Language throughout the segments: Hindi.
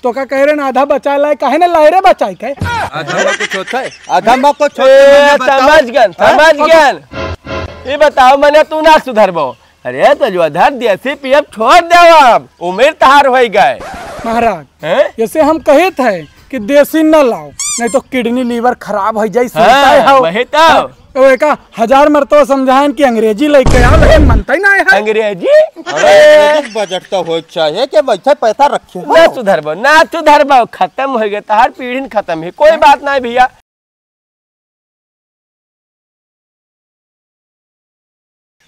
तो का कह रहे ना आधा बचा लाए काहे ना लहरे बचाई के आधा में कुछ होता है आधा में कुछ समझ गन ये बताओ मने तू ना सुधरबो। अरे तो जो अधर देसी पियब छोड़ देव अब उम्र तहार हो गए महाराज। जैसे हम कहे थे कि देसी न लाओ नहीं तो किडनी लीवर खराब हो जाए। वही तो एक 1000 मरतबा समझाएं कि अंग्रेजी लेके आओ लेकिन मनता ही ना है अंग्रेजी बजट तो हो चाहिए कि वैसे पैसा रखे ना सुधरबो खत्म हो गए तहार पीढ़ी खत्म है कोई बात नहीं भैया।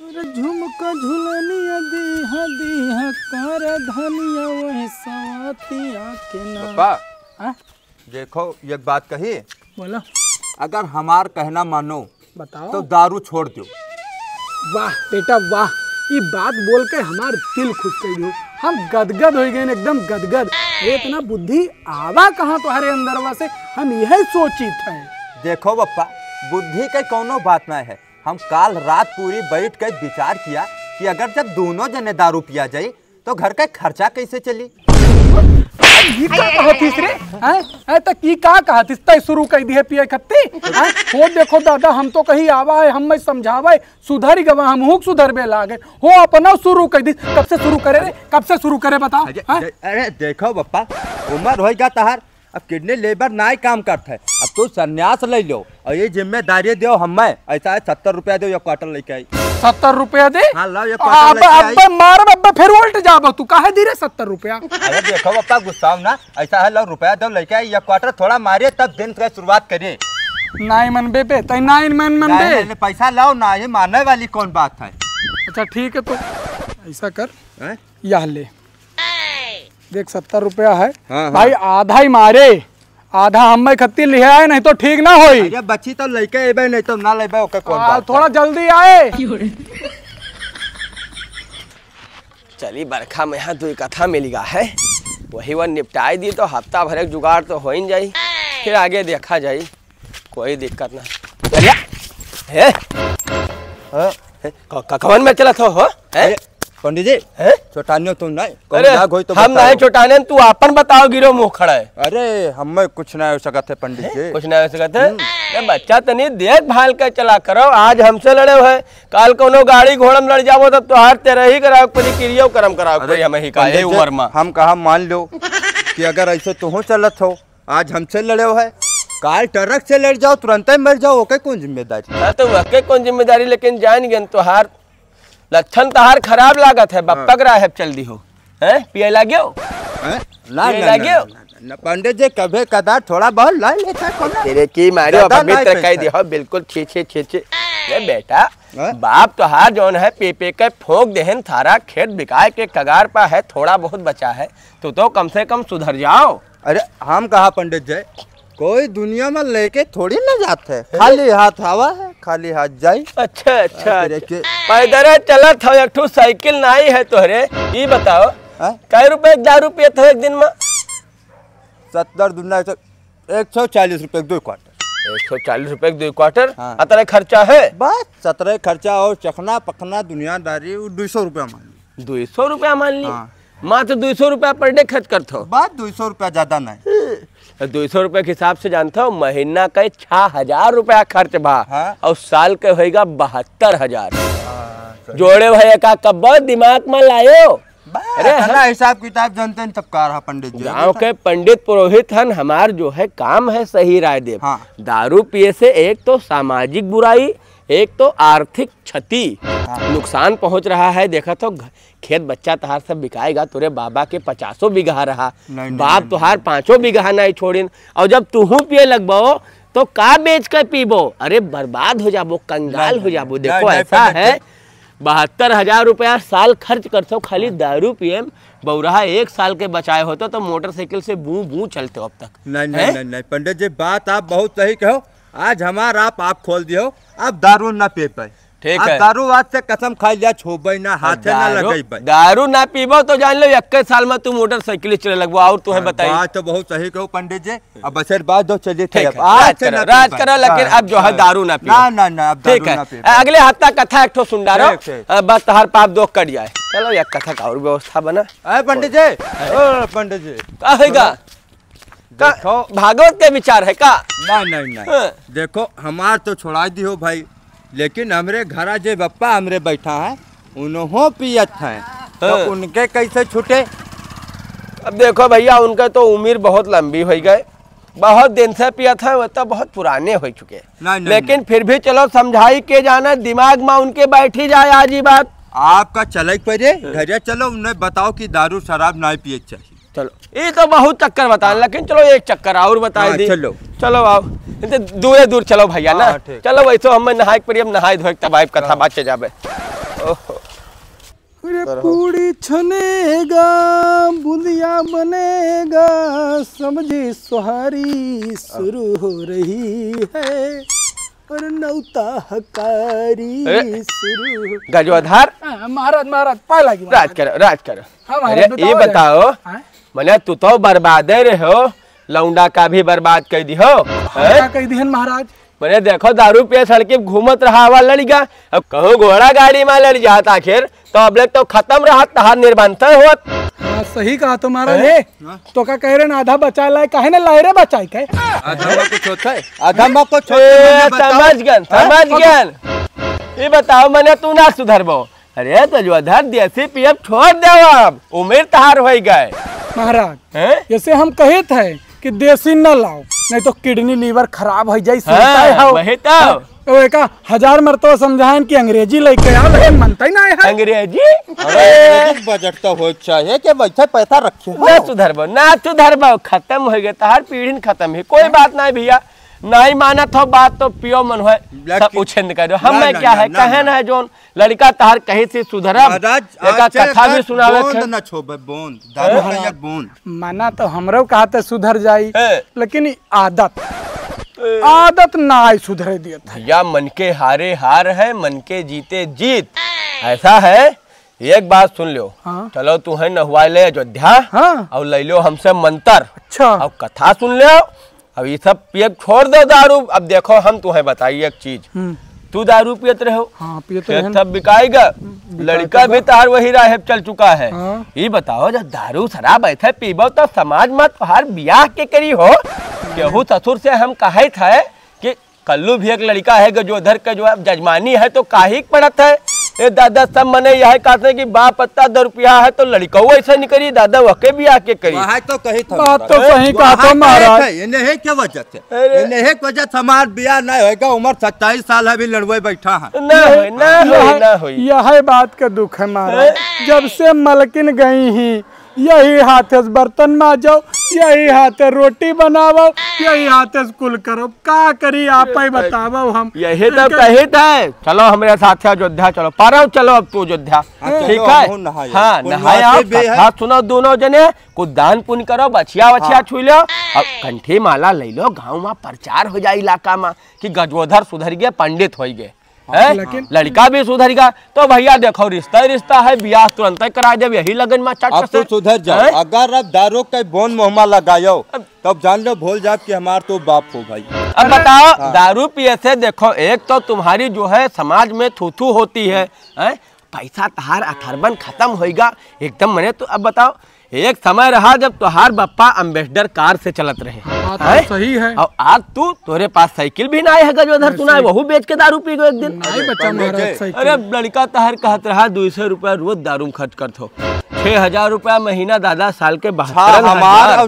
झुमका झुलनिया दीहा दीहा कर धनिया वह सवातिया के ना। पापा देखो एक बात कही बोलो। अगर हमार कहना मानो बताओ तो दारू छोड़ दो। वाह बेटा वाह ये बात बोल के हमार दिल खुश कर दियो। हम गदगद हो गए एकदम गदगद। इतना बुद्धि आवा कहाँ तुम्हारे अंदरवा से हम यही सोची थे। देखो पप्पा बुद्धि के कोनो बात नहीं है। हम काल रात पूरी बैठ कर विचार किया कि अगर जब दोनों जने दारू पिया जाए तो घर का खर्चा कैसे चली। ये क्या कहतीस रे हैं तक की का कहतीस तय शुरू कर दी है पिए खत्ती हैं। हो देखो दादा हम तो कहीं आवा है हम समझावे सुधर गवा हम हुक सुधरबे लागे हो अपना शुरू कर दी। कब से शुरू करे रे कब से शुरू करे बताओ। अरे देखो पप्पा उम्र होगा तहार अब किडनी लेबर नाई काम करते है। अब तू संन्यास ले लो और ये जिम्मेदारी दो हमें ऐसा है 70 रुपया दो या क्वार्टर लेके आई। 70 रुपया दे हाँ लाओ ये क्वार्टर लेके आई। अब मार अब फिर उल्ट जाबो तू काहे दी रे 70 रुपया। अरे देखो पप्पा गुस्सा ना ऐसा है लो रुपया दो लेके आई या क्वार्टर थोड़ा मारिए तब दिन का शुरुआत करिए। नाई मनबे पे तय नाई मन बे पैसा लाओ ना ये मानने वाली कौन बात है। अच्छा ठीक है तो ऐसा कर यह ले देख 70 रुपया है। हाँ, भाई आधा ही मारे आधा हम खत्ती लिया है नहीं तो ठीक ना होई। बच्ची तो लेके एबे नहीं तो ना लेबे ओके कौन बात। थोड़ा जल्दी आए। चली बरखा में यहाँ 2 कथा मिलेगा है वही वन निपटाई दी तो हफ्ता भर जुगाड़ तो हो ही जाई फिर आगे देखा जाई कोई दिक्कत ना। कवन में चला था हो पंडित जी छोटानियो तुम नहीं। अरे तो हम नहीं छोटाने तू अपन बताओ गिरो मुँह खड़ा है। अरे हमें कुछ नहीं हो सकता है पंडित जी कुछ नहीं हो सकता है। बच्चा तनी देख भाल के चला करो आज हमसे लड़े हुए काल कोनो गाड़ी घोड़ा में लड़ जाओ तब तो हार तेरे ही कराओ क्रिया कर्म कराओ हमें ही का हम कहा मान लो कि अगर ऐसे तुम चलत हो आज हमसे लड़े हुए काल ट्रक से लड़ जाओ तुरंत ही मर जाओ ओके कौन जिम्मेदारी। तो वके कौन जिम्मेदारी लेकिन जान गए तो हार लक्षण तहार खराब लागत है बप्पक रहा है चल दी हो हैं पिए लागे हो ना पंडित जी कभी कदा थोड़ा बहुत ला लेता तेरे की मारे मित्र कह दी हो बिल्कुल छे ये बेटा बाप तो हार जौन है पे के फोक देहन थारा खेत बिकाए के कगार पर है थोड़ा बहुत बचा है तो कम से कम सुधर जाओ। अरे हम कहा पंडित जी कोई दुनिया में लेके थोड़ी ना जाते खाली हाथ आवा है खाली हाथ जाई। अच्छा पैदल चलत हो एक ठो साइकिल नहीं है तोहरे ये बताओ कै रुपए दारू पियत हो एक दिन में। 70 दुना 140 रुपए 2 क्वार्टर। 140 रुपए 2 क्वार्टर अतरे खर्चा है बस 17 खर्चा और चखना पखना दुनियादारी 200 रुपया मान ली। 200 रुपया मान ली मात्र 200 रुपया पर डे खर्च करते हो। बात 200 रुपया ज्यादा नहीं 200 रुपए के हिसाब से जानता हूँ महीना का 6000 रुपया खर्च बा और साल के होगा 72,000 जोड़े भैया का कब दिमाग में लायो। अरे हिसाब किताब जानते हैं तब का रहा पंडित जी गाँव के पंडित पुरोहित हन हमार जो है काम है सही राय दे। दारू पिए से एक तो सामाजिक बुराई एक तो आर्थिक क्षति नुकसान पहुंच रहा है। देखा तो खेत बच्चा तहार सब बिकाएगा तोरे बाबा के 50 बीघा रहा बाप तुहार 5 बीघा नहीं छोड़िन और जब तुहू पिए लगबो तो का बेच कर पीबो अरे बर्बाद हो जाबो कंगाल हो जाबो। देखो ऐसा है 72,000 रुपया साल खर्च करते हो खाली दारू पिए बौराहा 1 साल के बचाए होते तो मोटरसाइकिल से बू चलते हो अब तक। नहीं पंडित जी बात आप बहुत सही कहो। आज हमारा आप खोल दियो अब दारू ना पी पाए ठीक है दारू आज से कसम खा लिया छोबे ना हाथे ना लगई दारू ना पीबो तो जान लो 21 साल में तू मोटरसाइकिल चले लगबो और तुम्हें बताइए। बात तो बहुत सही कहो पंडित जी अब बसर बात दो चलिए राज करो लेकिन अब जो है दारू ना पियो ना अब ठीक है अगले हफ्ता कथा एक ठो सुन डालो बस तहार पाप दो कट जाए। चलो एक कथा का और व्यवस्था बना पंडित जी का होगा देखो भागवत के विचार है का? नहीं देखो हमार तो छोड़ा दी हो भाई, लेकिन हमरे घरा जे बप्पा हमरे बैठा है उन्हों पियत हैं तो उनके कैसे छूटे? अब देखो भैया उनका तो उम्र बहुत लंबी हो गए, बहुत दिन से पियत है, वो तो बहुत पुराने हो चुके हैं। लेकिन फिर भी चलो समझाई के जाना, दिमाग में उनके बैठी जाए आज ही बात। आपका चले पड़े घरे चलो, उन्हें बताओ कि दारू शराब नहीं पिए चाहिए। चलो ये तो बहुत चक्कर बताए, लेकिन चलो एक चक्कर और बता दी। चलो आओ दूर दूर चलो भैया ना। चलो वैसे हम नहाए पड़ी, हम नहाए धोए तब आइब कथा बात से जाबे। पूड़ी छनेगा बुंदिया बनेगा, सब्जी सुहारी शुरू हो रही है और नौता हकारी शुरू। गजोधर महाराज पाए लगी राज करो। अरे ये बताओ मैंने तू तो बर्बादे रहे हो, लौंडा का भी बर्बाद कर दी हो। कह दी महाराज मैंने देखो दारू पिए सड़के घूमत रहा हुआ लड़का, अब कहो घोड़ा गाड़ी में लड़ जाता आखिर तो अब तो खत्म रहा तहार निर्बंध होत। सही कहा तो महाराज। तो का कह रहे ना आधा बचा लाए, काहे ना लाए रे बचाई के समझ गन। ये बताओ मैंने तू ना सुधरबो? अरे तो जो अधर देसी पियब छोड़ दे, अब उम्र तहार हो गए महाराज। जैसे हम कहे थे कि देसी न लाओ नहीं तो किडनी लीवर खराब हो जाए। वही तो एक 1000 मरतबा समझाएं कि अंग्रेजी लेके आओ, लेकिन मनता ही ना है। अंग्रेजी बजट तो हो चाहिए कि वैसे पैसा रखे ना सुधरबो खत्म हो गए तहार पीढ़ी खत्म है। कोई बात नहीं भैया, नहीं माना तो बात तो पियो मन है सब उछेंद करो। हमें क्या है कहन है जोन लड़का तहार कहीं से सुधरा कथा भी सुनावे माना तो हमरो कहा तो सुधर जाई, लेकिन आदत ना सुधरे दिया भैया। मन के हारे हार है, मन के जीते जीत। ऐसा है एक बात सुन लो। चलो तू है नहवा ले अयोध्या और ले लो हमसे मंत्र। अच्छा और कथा सुन लो। अब ये सब पिए छोड़ दो दारू। अब देखो हम तुम्हें बताइए एक चीज, तू दारू पियत रहो सब बिकाएगा, लड़का भी तार वही राह चल चुका है। ये बताओ जब दारू शराब ऐसे पीबो तो समाज में तुहार ब्याह के करी हो। केहू ससुर से हम कहे थे कि कल्लू भी एक लड़का है जो उधर का जो जजमानी है तो काहे पड़त है। ए दादा सब मने यह कहते कि बाप पत्ता 10 रुपया है तो लड़का ऐसा नहीं करी, दादा वके भी आके करी। तो कही बात तो सही कहा तो महाराज। इन्हें क्या वजह से इन्हें वजह हमार ब्याह नहीं होगा। उम्र 27 साल अभी लड़वे बैठा है ना हो। यह बात का दुख है महाराज। जब से मलकिन गई ही यही हाथ से बर्तन माजो, यही हाथ से रोटी बनावो, यही हाथ से कुल करो। का करी आप ही बतावो। हम यही तो कही थे। चलो हमारे साथ अयोध्या चलो पारो। चलो अब तू अयोध्या ठीक है। हाँ नहाया सुनो दोनों जने कुछ दान पुण्य करो, बछिया छू लो, अब कंठी माला ले लो। गाँव में प्रचार हो जाए इलाका में कि गजोधर सुधर गए, पंडित हो गए, लड़का भी सुधरेगा। तो भैया देखो रिश्ता है, ब्याह तुरंत करा जब यही लगन में चट से सुधर जाओ। अगर अब दारू का बोन मोहमा लगायो तब जान लो भूल जाओ कि हमार तो बाप हो भाई। अब बताओ दारू पिए से देखो एक तो तुम्हारी जो है समाज में थूथू होती है, पैसा तहार अथर्बन खत्म होएगा एकदम। मैंने तो अब बताओ एक समय रहा जब तुहार बप्पा अम्बेसडर कार से चलत रहे। सही है। और आज तू तोरे पास साइकिल भी ना है गजोधर, सुना है वहू बेच के दारू पी गो एक दिन। अरे लड़का तहार कहत रहा 200 रुपया रोज दारू खर्च करत हो, 6000 रुपया महीना दादा साल के 72,000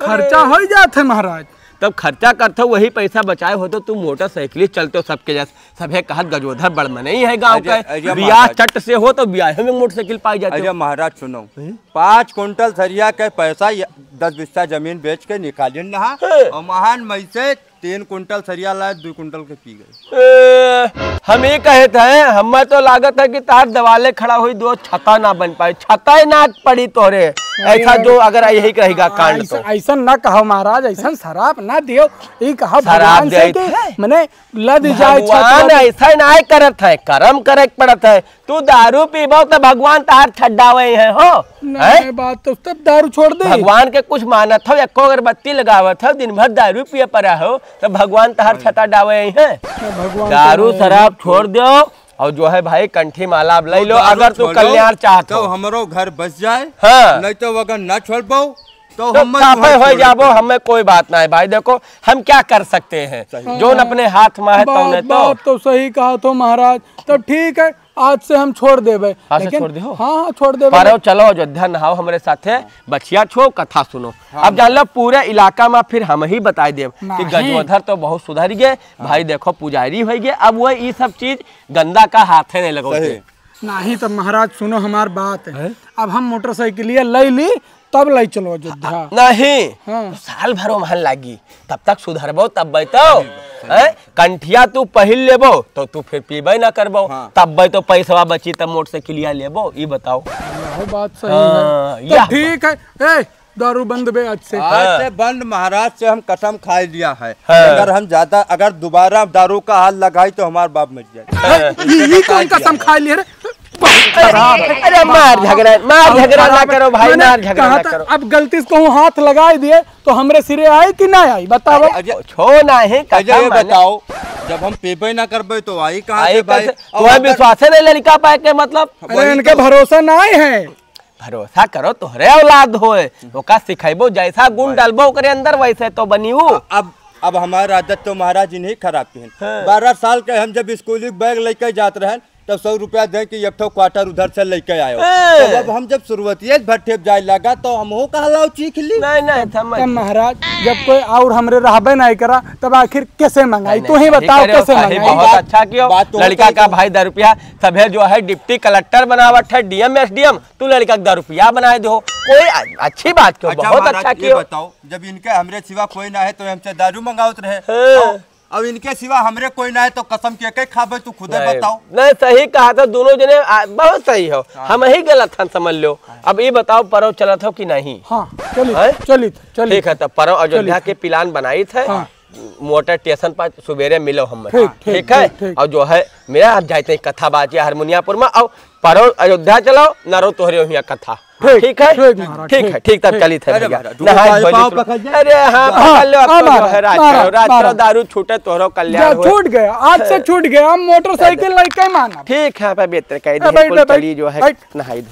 खर्चा हो जाते महाराज। तब खर्चा करते हो वही पैसा बचाए हो तो तुम मोटरसाइकिल चलते हो सबके जैसे। सबे कहत गजोधर बड़ मने ही है गाँव का, ब्याह चट से हो तो ब्याह में मोटरसाइकिल पाई जाती है। महाराज सुनो 5 कुंटल सरिया का पैसा 10 बिस्सा जमीन बेच के निकालिए नहा, और महान मई से 3 कुंटल सरिया लाए 2 कुंटल के पी गए। हम ये कहे थे हमें तो लागत है कि तार दवाले खड़ा हुई 2 छता ना बन पाए, छता ही ना पड़ी तोरे। ऐसा जो अगर यही कहेगा कांड तो ऐसा ना कहो महाराज, ऐसा शराब ना दियो। ये कहो भगवान से कि मने लद जाए भगवान ऐसा ना करत है, कर्म करे पड़त है। तू दारू पीबो तो भगवान तार छड्डावे है हो। नहीं बात तो तब दारू छोड़ दे। भगवान के कुछ मानत हो, एको अगरबत्ती लगावत हो, दिन भर दारू पिए पड़ा हो तो भगवान तार छता डावे है। दारू शराब छोड़ दो और जो है भाई कंठी माला ले लो अगर तू कल्याण चाहते हो। तो हमारो घर बस जाए, हाँ। नहीं तो अगर ना छोड़ पाओ तो साफे हो जाबो, हमें कोई बात नहीं भाई। देखो हम क्या कर सकते हैं, जो अपने हाथ में है तो बात तो सही कहा तो महाराज। तब ठीक है, आज से हम छोड़ देबे। छोड़ दे हो? हाँ छोड़ देबे। पर चलो अयोध्या नहाओ हमारे साथे, बचिया छो कथा सुनो। अब जान लो पूरे इलाका में फिर हम ही बताई देव कि गजोधर तो बहुत सुधर गए भाई। देखो पुजारी हो गए, अब वो ये सब चीज गंदा का हाथ नहीं लगो। नहीं तो महाराज सुनो हमार बात है। अब हम मोटरसाइकिल ले ली तब लाई चलो अयोध्या। नहीं तो साल भरो महल लागी, तब तक सुधरबो तब बैठो। कंठिया तू पहिल लेबो तो तू फिर पीबे ना करबो, तब तो पैसा बची तब मोटरसाइकिल लेबो। ये बताओ बात सही है। ठीक है, दारू बंद बे आज से बंद महाराज से हम कसम खा लिया है। अगर दोबारा दारू का हाथ लगाई तो हमारा बाप मर जाए। ये कौन कसम खा लिया रे? अरे मार झगड़ा ना करो भाई, मार झगड़ा ना करो। अब गलती से कहूँ हाथ लगाई दिए तो हमरे सिरे आई कि ना आई बताओ। छो ना है बताओ, जब हम पेपर ना करबे तो आई कहाँ से भाई? तुम्हें विश्वास नहीं लड़का पाए के मतलब? अरे इनके भरोसा ना है। भरोसा करो, तोहरे औलाद होए ओका सिखाइबो, जैसा गुण डालबो ओकरे अंदर वैसे तो बनियो। अब हमारा आदत तो महाराज इन्हीं खराब की है। 12 साल के हम जब स्कूल बैग लेके जाते रहे तब 100 रुपया दे कि एक क्वार्टर उधर से लेके आयो। तो अब हम जब शुरुआती भट्ठे जाए लगा तो हम कहलाओ चीख ली। नहीं महाराज, जब कोई और हमरे रहबे नहीं करा तब आखिर कैसे मंगाई? तू ही बताओ कैसे मंगाई? बहुत अच्छा किया लड़का का भाई 10 रुपया। सभे जो है डिप्टी कलेक्टर बनावट है, डीएम एसडीएम, तू लड़का 10 रुपया बना दो, कोई अच्छी बात क्यों? बहुत अच्छा किया। बताओ, जब इनके हमरे सिवा कोई ना है तो हमसे दारू मंगावत रहे, अब इनके सिवा हमरे कोई ना है तो कसम के खाबे, तू खुद बताओ। नहीं सही कहा था, दोनों जने बहुत सही हो। हम ही गलत था समझ लो। अब ये बताओ परव चला था कि नहीं? हाँ चली। ठीक है, तब परव अयोध्या के प्लान बनाई थे। मोटर स्टेशन पर सवेरे मिलो हम, ठीक है। और जो है मेरा जाते कथा बाजी हारमोनियापुर में, और परव अयोध्या चलो नारो तोहरे कथा। ठीक है ठीक तब चली थे। अरे हाँ पकड़ लो, रात दारू छूटे तोहरो कल्याण छूट गया, आज से छूट गया। मोटरसाइकिल लेके माना। ठीक है बेहतर चली जो है नहाई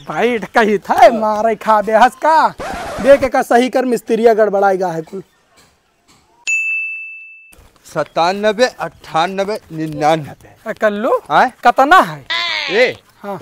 भाई कही था मारे खा दे हंस का देख का सही कर मिस्त्रिया गड़बड़ाएगा है कुल। 97 98 99 कल्लू कतना है? ए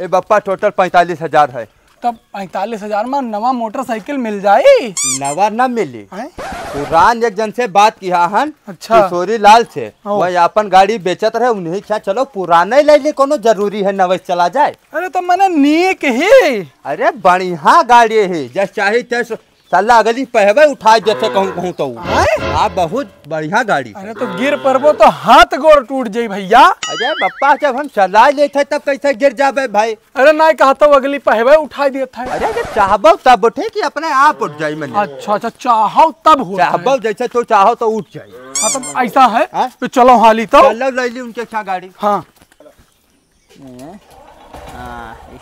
बप्पा टोटल 45,000 है। तब 45,000 में नवा मोटरसाइकिल मिल जाए? नवा न मिली, पुरान एक जन से बात किया हन। अच्छा, किशोरी लाल से, वही अपन गाड़ी बेचत रहे, उन्हें क्या चलो पुराना ही ले ले, कोनो जरूरी है नवा चला जाए। अरे तो मैंने नीक ही, अरे बढ़िया गाड़ी है, जैसे चाहे साला अगली पहवे उठा देते कहूँ तो। हाँ बहुत बढ़िया गाड़ी। अरे तो गिर पड़बो तो हाथ गोड़ टूट जाये भैया। अरे बप्पा जब हम चला लेते तब कैसे गिर जाबे भाई? अरे नहीं कहा तो अगली पहवे उठा देता है। अरे चाहबो तब उठे कि अपने आप उठ जाये मैंने। अच्छा चाहो तब हो, चाहबो जैसे तो चाहो तो उठ जाये। हाँ तो ऐसा है तो चलो हाली तो चलो ले ली उनके क्या गाड़ी। हाँ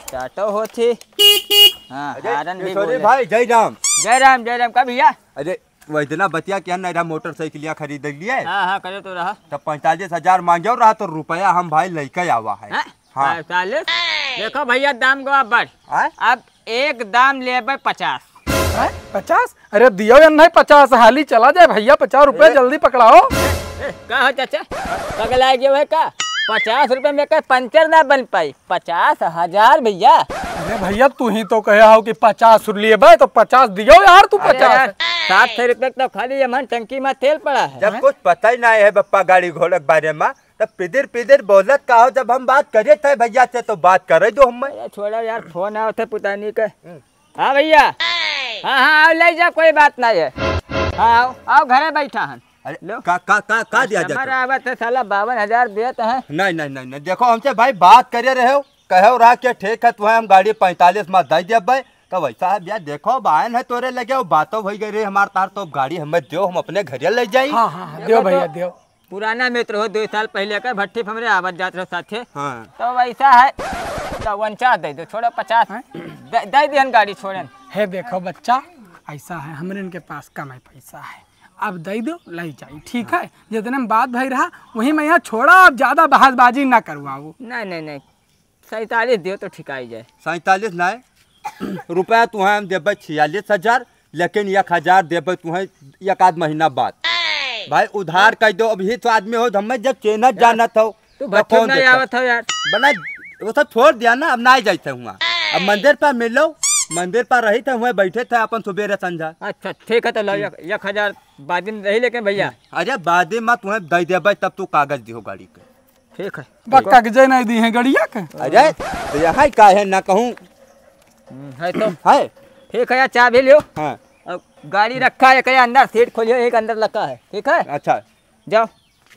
स्टार्टो होती। भाई जय राम। जय राम का भैया। अरे वो इतना बतिया क्या ना मोटरसाइकिल खरीद लिए। हाँ करे तो रहा। तब 45,000 मांगे रहा तो रुपया हम भाई लेके आवा है। हाँ 45। देखो भैया दाम को बढ़, अब एक दाम ले 50। 50? अरे दियो या नहीं 50 हाली चला जाए भैया। 50 रुपए जल्दी पकड़ाओ। कहा चाचा पगला गया है का? 50 रुपए में पंचर ना बन पाई, 50,000 भैया। अरे भैया तू ही तो कहे हो कि 50 लिए भाई तो 50 दियो यार तू। 50 700 रुपए तो खाली मन टंकी में तेल पड़ा है। जब कुछ पता ही नहीं है बप्पा गाड़ी घोड़े के बारे में तब पिदर बोलत का हो। जब हम बात करे थे भैया से तो बात करे दो हम। छोड़ा यार, फोन आओ थे पुतानी के। हाँ भैया, हाँ आओ ले जा, कोई बात नहीं है। हाँ आओ घरे बैठा है। अरे का दिया जाता? हमारा आवत है साला 52,000 देते हैं। नहीं देखो हमसे भाई बात करे रहे हो, कहो रहा कि ठीक है तुम्हें हम गाड़ी 45 में दे दे भाई। तो वैसा है भैया, देखो बायन है तोरे लगे हो, बातों भई गई हमारे तार तो गाड़ी हमें दो, हम अपने घर ले जाए। हाँ दो भैया दो। पुराना मित्र हो, 2 साल पहले का भट्टी हमरे आवत जात रहो साथे। हाँ। तो वैसा है तो 49 दे दो, छोड़ो 50 दे दिहन गाड़ी छोड़न है। देखो बच्चा ऐसा है, हमरे इनके पास कम है पैसा है, अब दे दो ले जाए। ठीक है, जितने में बात भाई रहा वही मैं यहाँ छोड़ा, अब ज्यादा बहसबाजी ना करवाओ। नहीं 47 दियो तो ठिकाई जाए। 47 नहीं रुपया तुम्हें हम देबे 46,000, लेकिन 1,000 देबे तुम्हें एक आध महीना बाद। भाई उधार कर दो, अभी तो आदमी हो हमें जब चेनत जाना था तू भट्ठे नहीं आवत हो यार। बना वो सब छोड़ दिया ना, अब ना जाते हुआ। अब मंदिर पर मिलो, मंदिर पर रही थे हुए बैठे थे अपन सुबेरे संझा। अच्छा ठीक है, तो लो 1,000 बाद में रही, लेकिन भैया अरे बाद में तुम्हें दे देबे तब तू कागज दियो गाड़ी के। ठीक है, कागज नहीं दी है गड़िया के। अरे तो यहाँ का है ना कहूँ है तो है। ठीक है यार, चाबी लियो। हाँ अब गाड़ी रखा है, एक अंदर सीट खोलियो, एक अंदर रखा है। ठीक है, अच्छा जाओ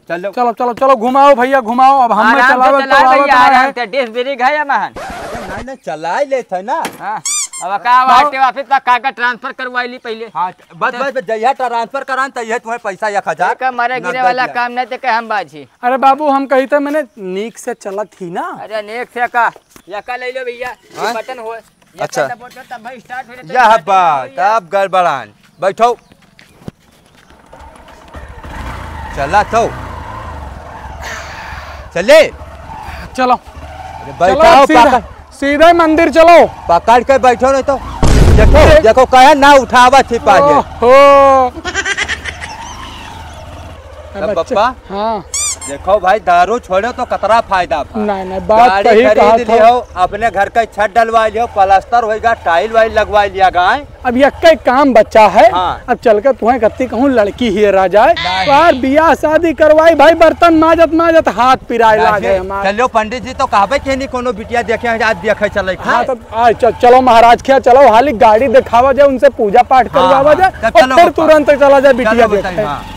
चलो चलो चलो चलो घुमाओ भैया घुमाओ। अब हम आराम चलावे से चला भैया, आराम से। डिस ब्रेक है या महान? नहीं नहीं चला ही लेते ना। हाँ, अब का वाटे वापस तक कागज ट्रांसफर करवाई ली पहले। हाँ बस बस जया ट्रांसफर करान तो ये तुम्हें पैसा 1,000 का मारे गिरे वाला काम नहीं थे, हम बाजी। अरे बाबू हम कही थे मैंने नीक से चला थी ना। अरे नेक से का यका ले लो भैया, हाँ? बटन हो। अच्छा। तब भाई स्टार्ट हो जाता यह बात अब गड़बड़ान। बैठो चला तो चले चलो बैठो, सीधे मंदिर चलो। पकड़ के बैठो नहीं तो देखो देखो कहे ना उठावा थी पाजे। पप्पा हाँ देखो भाई दारू छोड़ो तो कतरा फायदा था। नहीं बात गाड़ी सही कहा खरीद था। लियो, अपने घर का छत डलवा लियो, प्लास्टर होएगा, टाइल वाइल लगवा लिया गाय। अब ये कई काम बच्चा है। हाँ। अब चल कर तुम्हें कत्ती कहूँ लड़की ही रह जाए, बार बियाह शादी करवाई भाई, बर्तन माजत माजत हाथ पिराए लागे हमारे। चलो पंडित जी तो कहबे के नहीं कोनो बिटिया देखे आज देखे चले। हाँ तो चलो महाराज क्या चलो हाली गाड़ी दिखावा जाए, उनसे पूजा पाठ करवावा जाए, और फिर तुरंत चला जाए बिटिया देखे।